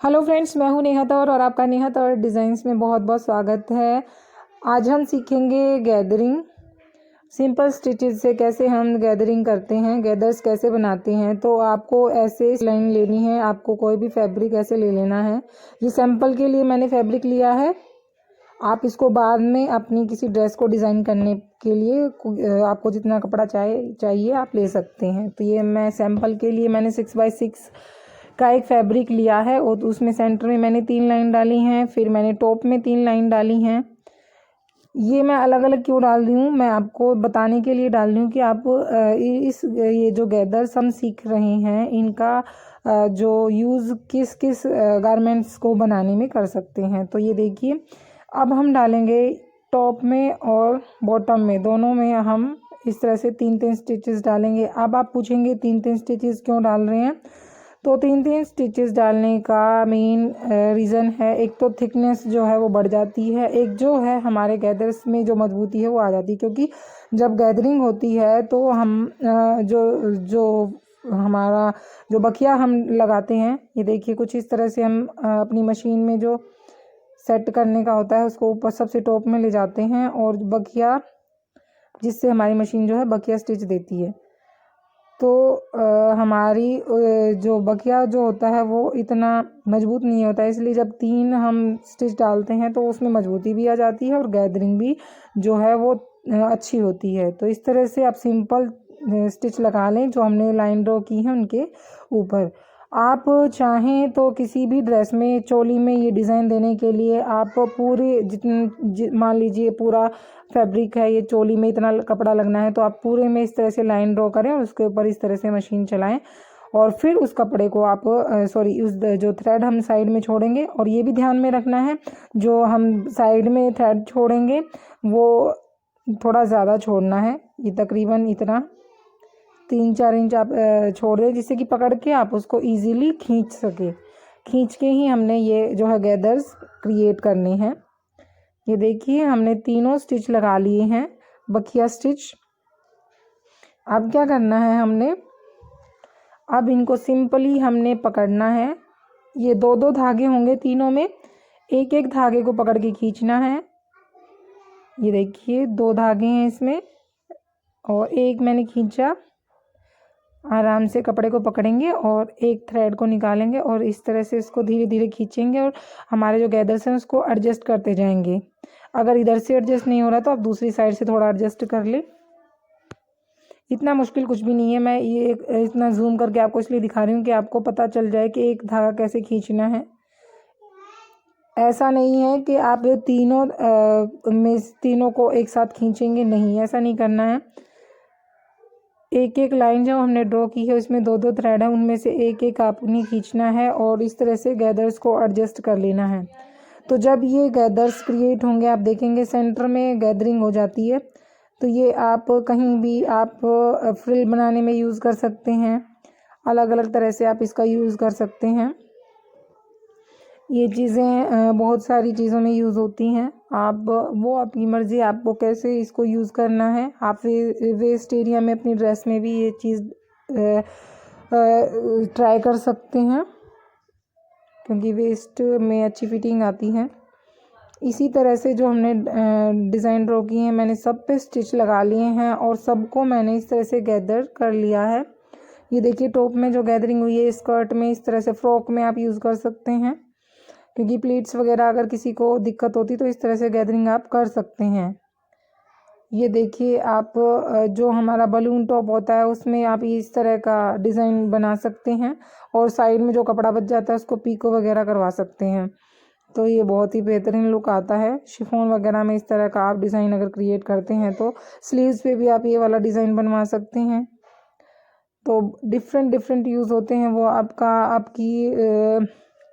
Hello friends, मैं हूं नेहा तौर और आपका नेहा तौर डिज़ाइंस में बहुत बहुत स्वागत है। आज हम सीखेंगे गैदरिंग। सिंपल स्टिचेस से कैसे हम गैदरिंग करते हैं, गैदर्स कैसे बनाते हैं। तो आपको ऐसे लाइन लेनी है, आपको कोई भी फैब्रिक ऐसे ले लेना है। ये सैंपल के लिए मैंने फैब्रिक लिया है। आप इसको बाद में अपनी किसी ड्रेस को डिज़ाइन करने के लिए आपको जितना कपड़ा चाहिए आप ले सकते हैं। तो ये मैं सैंपल के लिए मैंने 6x6 का एक फैब्रिक लिया है और उसमें सेंटर में मैंने 3 लाइन डाली हैं, फिर मैंने टॉप में 3 लाइन डाली हैं। ये मैं अलग अलग क्यों डाल रही हूँ, मैं आपको बताने के लिए डाल रही हूँ कि आप ये जो गैदर्स हम सीख रहे हैं इनका जो यूज़ किस किस गारमेंट्स को बनाने में कर सकते हैं। तो ये देखिए, अब हम डालेंगे टॉप में और बॉटम में, दोनों में हम इस तरह से 3-3 स्टिचेस डालेंगे। अब आप पूछेंगे 3-3 स्टिचेस क्यों डाल रहे हैं। तो 3-3 स्टिचेस डालने का मेन रीज़न है, एक तो थिकनेस जो है वो बढ़ जाती है, एक जो है हमारे गैदर्स में जो मजबूती है वो आ जाती है। क्योंकि जब गैदरिंग होती है तो हम जो जो हमारा जो बखिया हम लगाते हैं, ये देखिए कुछ इस तरह से हम अपनी मशीन में जो सेट करने का होता है उसको ऊपर सबसे टॉप में ले जाते हैं और बखिया, जिससे हमारी मशीन जो है बखिया स्टिच देती है। तो हमारी जो बखिया जो होता है वो इतना मजबूत नहीं होता है, इसलिए जब 3 हम स्टिच डालते हैं तो उसमें मजबूती भी आ जाती है और गैदरिंग भी जो है वो अच्छी होती है। तो इस तरह से आप सिंपल स्टिच लगा लें जो हमने लाइन ड्रॉ की है उनके ऊपर। आप चाहें तो किसी भी ड्रेस में, चोली में ये डिज़ाइन देने के लिए आप पूरे मान लीजिए पूरा फैब्रिक है, ये चोली में इतना कपड़ा लगना है, तो आप पूरे में इस तरह से लाइन ड्रॉ करें और उसके ऊपर इस तरह से मशीन चलाएं और फिर उस कपड़े को आप उस जो थ्रेड हम साइड में छोड़ेंगे, और ये भी ध्यान में रखना है जो हम साइड में थ्रेड छोड़ेंगे वो थोड़ा ज़्यादा छोड़ना है। ये तकरीबन इतना 3-4 इंच आप छोड़ दें, जिससे कि पकड़ के आप उसको इजीली खींच सके। खींच के ही हमने ये जो है गैदर्स क्रिएट करने हैं। ये देखिए, हमने तीनों स्टिच लगा लिए हैं, बखिया स्टिच। अब क्या करना है हमने, अब इनको सिंपली हमने पकड़ना है। ये 2-2 धागे होंगे तीनों में, एक एक धागे को पकड़ के खींचना है। ये देखिए 2 धागे हैं इसमें और एक मैंने खींचा। आराम से कपड़े को पकड़ेंगे और एक थ्रेड को निकालेंगे और इस तरह से इसको धीरे धीरे खींचेंगे और हमारे जो गैदर्स हैं उसको एडजस्ट करते जाएंगे। अगर इधर से एडजस्ट नहीं हो रहा तो आप दूसरी साइड से थोड़ा एडजस्ट कर ले। इतना मुश्किल कुछ भी नहीं है, मैं ये इतना जूम करके आपको इसलिए दिखा रही हूँ कि आपको पता चल जाए कि एक धागा कैसे खींचना है। ऐसा नहीं है कि आप तीनों को एक साथ खींचेंगे, नहीं, ऐसा नहीं करना है। एक एक लाइन जो हमने ड्रॉ की है उसमें 2-2 थ्रेड है, उनमें से एक एक आपने खींचना है और इस तरह से गैदर्स को एडजस्ट कर लेना है। तो जब ये गैदर्स क्रिएट होंगे आप देखेंगे सेंटर में गैदरिंग हो जाती है। तो ये आप कहीं भी आप फ्रिल बनाने में यूज़ कर सकते हैं, अलग अलग तरह से आप इसका यूज़ कर सकते हैं। ये चीज़ें बहुत सारी चीज़ों में यूज़ होती हैं। आप वो आपकी मर्ज़ी, आपको कैसे इसको यूज़ करना है। आप वेस्ट एरिया में अपनी ड्रेस में भी ये चीज़ ट्राई कर सकते हैं, क्योंकि वेस्ट में अच्छी फिटिंग आती है। इसी तरह से जो हमने डिज़ाइन ड्रॉ की है मैंने सब पे स्टिच लगा लिए हैं और सबको मैंने इस तरह से गैदर कर लिया है। ये देखिए टॉप में जो गैदरिंग हुई है, स्कर्ट में, इस तरह से फ्रॉक में आप यूज़ कर सकते हैं, क्योंकि प्लीट्स वगैरह अगर किसी को दिक्कत होती तो इस तरह से गैदरिंग आप कर सकते हैं। ये देखिए, आप जो हमारा बलून टॉप होता है उसमें आप इस तरह का डिज़ाइन बना सकते हैं और साइड में जो कपड़ा बच जाता है उसको पीको वगैरह करवा सकते हैं। तो ये बहुत ही बेहतरीन लुक आता है। शिफॉन वगैरह में इस तरह का आप डिज़ाइन अगर क्रिएट करते हैं तो स्लीव्स पे भी आप ये वाला डिज़ाइन बनवा सकते हैं। तो डिफरेंट डिफरेंट यूज़ होते हैं, वो आपकी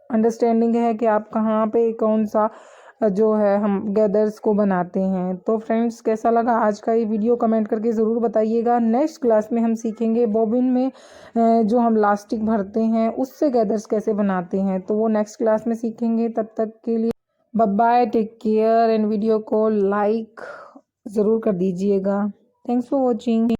अंडरस्टैंडिंग है कि आप कहाँ पे कौन सा जो है हम गैदर्स को बनाते हैं। तो फ्रेंड्स, कैसा लगा आज का ये वीडियो कमेंट करके ज़रूर बताइएगा। नेक्स्ट क्लास में हम सीखेंगे बॉबिन में जो हम लास्टिक भरते हैं उससे गैदर्स कैसे बनाते हैं, तो वो नेक्स्ट क्लास में सीखेंगे। तब तक के लिए bye bye, take care and video को लाइक ज़रूर कर दीजिएगा। Thanks for watching.